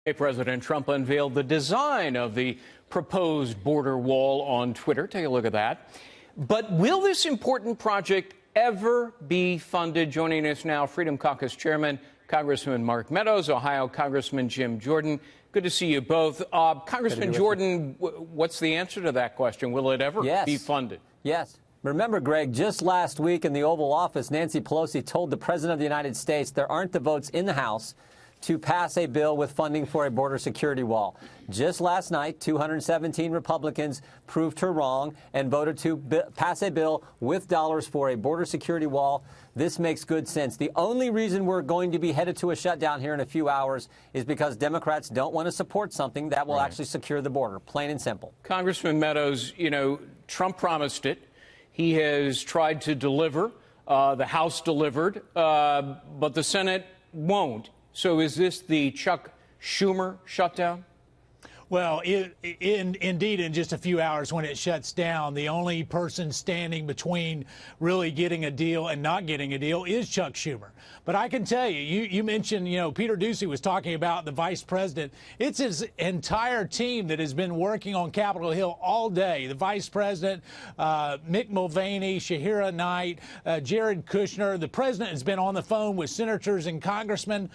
President Trump unveiled the design of the proposed border wall on Twitter. Take a look at that. But will this important project ever be funded? Joining us now, Freedom Caucus Chairman, Congressman Mark Meadows, Ohio Congressman Jim Jordan. Good to see you both. Congressman Jordan, what's the answer to that question? Will it ever be funded? Yes. Remember, Greg, just last week in the Oval Office, Nancy Pelosi told the President of the United States there aren't the votes in the House to pass a bill with funding for a border security wall. Just last night, 217 Republicans proved her wrong and voted to pass a bill with dollars for a border security wall. This makes good sense. The only reason we're going to be headed to a shutdown here in a few hours is because Democrats don't want to support something that will actually secure the border, plain and simple. Congressman Meadows, you know, Trump promised it. He has tried to deliver. The House delivered, but the Senate won't. So is this the Chuck Schumer shutdown? Well, indeed, in just a few hours when it shuts down, the only person standing between really getting a deal and not getting a deal is Chuck Schumer. But I can tell you, you mentioned, Peter Doocy was talking about the vice president. It's his entire team that has been working on Capitol Hill all day. The vice president, Mick Mulvaney, Shahira Knight, Jared Kushner. The president has been on the phone with senators and congressmen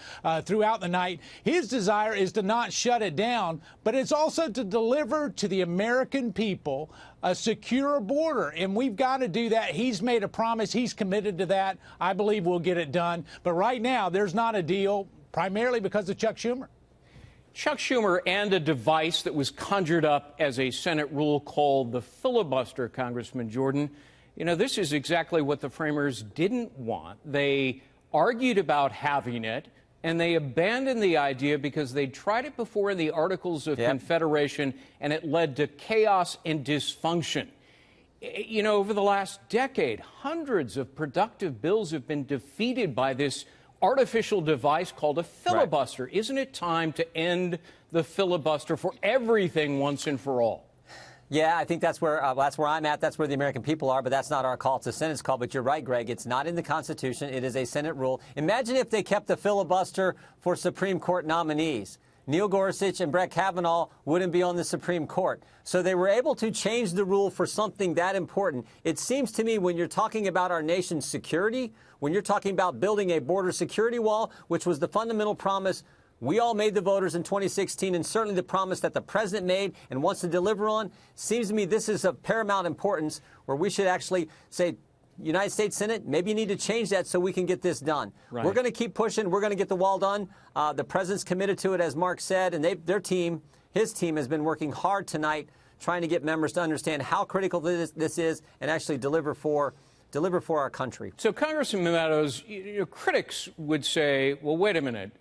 throughout the night. His desire is to not shut it down, but it's also to deliver to the American people a secure border, and we've got to do that. He's made a promise. He's committed to that. I believe we'll get it done. But right now, there's not a deal, primarily because of Chuck Schumer. Chuck Schumer and a device that was conjured up as a Senate rule called the filibuster, Congressman Jordan. You know, this is exactly what the framers didn't want. They argued about having it, and they abandoned the idea because they tried it before in the Articles of Confederation, and it led to chaos and dysfunction. You know, over the last decade, hundreds of productive bills have been defeated by this artificial device called a filibuster. Right. Isn't it time to end the filibuster for everything once and for all? Yeah, I think that's where I'm at. That's where the American people are, but that's not our call. It's the Senate's call. But you're right, Greg. It's not in the Constitution. It is a Senate rule. Imagine if they kept the filibuster for Supreme Court nominees. Neil Gorsuch and Brett Kavanaugh wouldn't be on the Supreme Court. So they were able to change the rule for something that important. It seems to me when you're talking about our nation's security, when you're talking about building a border security wall, which was the fundamental promise we all made the voters in 2016, and certainly the promise that the president made and wants to deliver on, seems to me this is of paramount importance where we should actually say, United States Senate, maybe you need to change that so we can get this done. Right. We're going to keep pushing. We're going to get the wall done. The president's committed to it, as Mark said, and his team has been working hard tonight trying to get members to understand how critical this is and actually deliver for our country. So, Congressman Meadows, critics would say, well, wait a minute.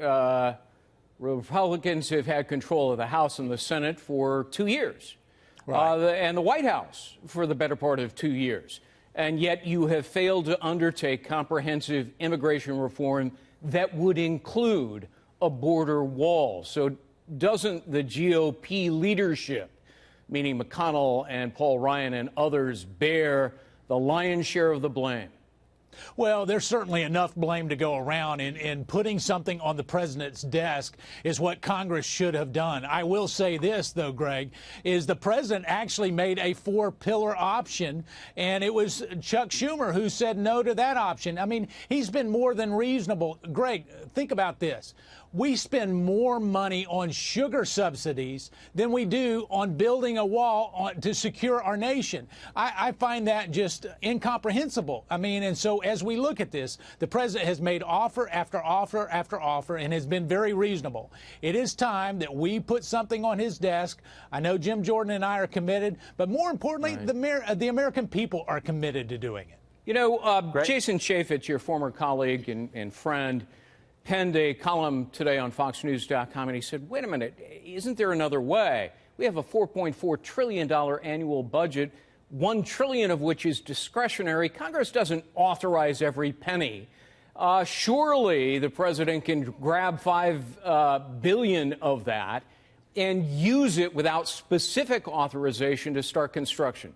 Republicans have had control of the House and the Senate for 2 years, and the White House for the better part of 2 years. And yet you have failed to undertake comprehensive immigration reform that would include a border wall. So doesn't the GOP leadership, meaning McConnell and Paul Ryan and others, bear the lion's share of the blame? Well, there's certainly enough blame to go around, and putting something on the president's desk is what Congress should have done. I will say this, though, Greg, is the president actually made a four-pillar option, and it was Chuck Schumer who said no to that option. I mean, he's been more than reasonable. Greg, think about this. We spend more money on sugar subsidies than we do on building a wall to secure our nation. I find that just incomprehensible. I mean, and so as we look at this, the president has made offer after offer after offer and has been very reasonable. It is time that we put something on his desk. I know Jim Jordan and I are committed, but more importantly, the American people are committed to doing it. You know, Jason Chaffetz, your former colleague and friend, penned a column today on FoxNews.com, and he said, wait a minute, isn't there another way? We have a $4.4 trillion annual budget, $1 trillion of which is discretionary. Congress doesn't authorize every penny. Surely the president can grab $5 billion of that and use it without specific authorization to start construction.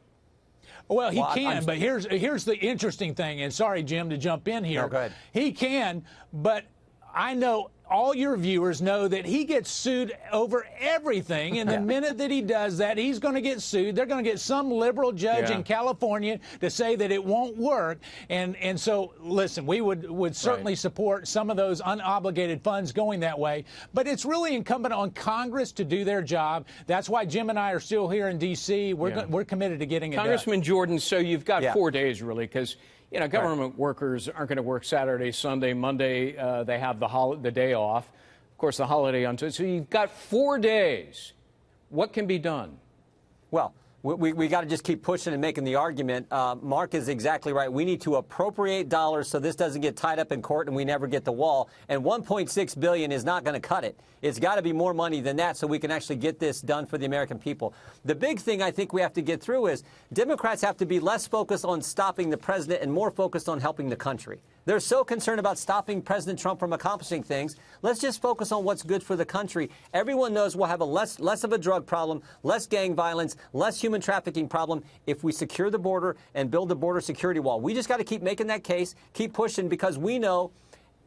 Well, he can, but here's the interesting thing, and sorry, Jim, to jump in here. No, go ahead. He can, but I know all your viewers know that he gets sued over everything. And the minute that he does that, he's going to get sued. They're going to get some liberal judge in California to say that it won't work. And so, listen, we would certainly support some of those unobligated funds going that way. But it's really incumbent on Congress to do their job. That's why Jim and I are still here in D.C. We're committed to getting it done. Congressman Jordan, so you've got 4 days, really, because government workers aren't going to work Saturday, Sunday, Monday. They have the day off. Of course, the holiday on Tuesday. So you've got 4 days. What can be done? Well, we got to just keep pushing and making the argument. Mark is exactly right. We need to appropriate dollars so this doesn't get tied up in court and we never get the wall. And $1.6 billion is not going to cut it. It's got to be more money than that so we can actually get this done for the American people. The big thing I think we have to get through is Democrats have to be less focused on stopping the president and more focused on helping the country. They're so concerned about stopping President Trump from accomplishing things. Let's just focus on what's good for the country. Everyone knows we'll have a less of a drug problem, less gang violence, less human trafficking problem if we secure the border and build the border security wall. We just got to keep making that case, keep pushing, because we know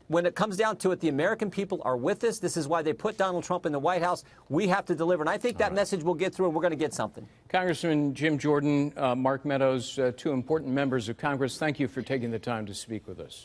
when it comes down to it, the American people are with us. This is why they put Donald Trump in the White House. We have to deliver. And I think that message will get through, and we're going to get something. Congressman Jim Jordan, Mark Meadows, two important members of Congress, thank you for taking the time to speak with us.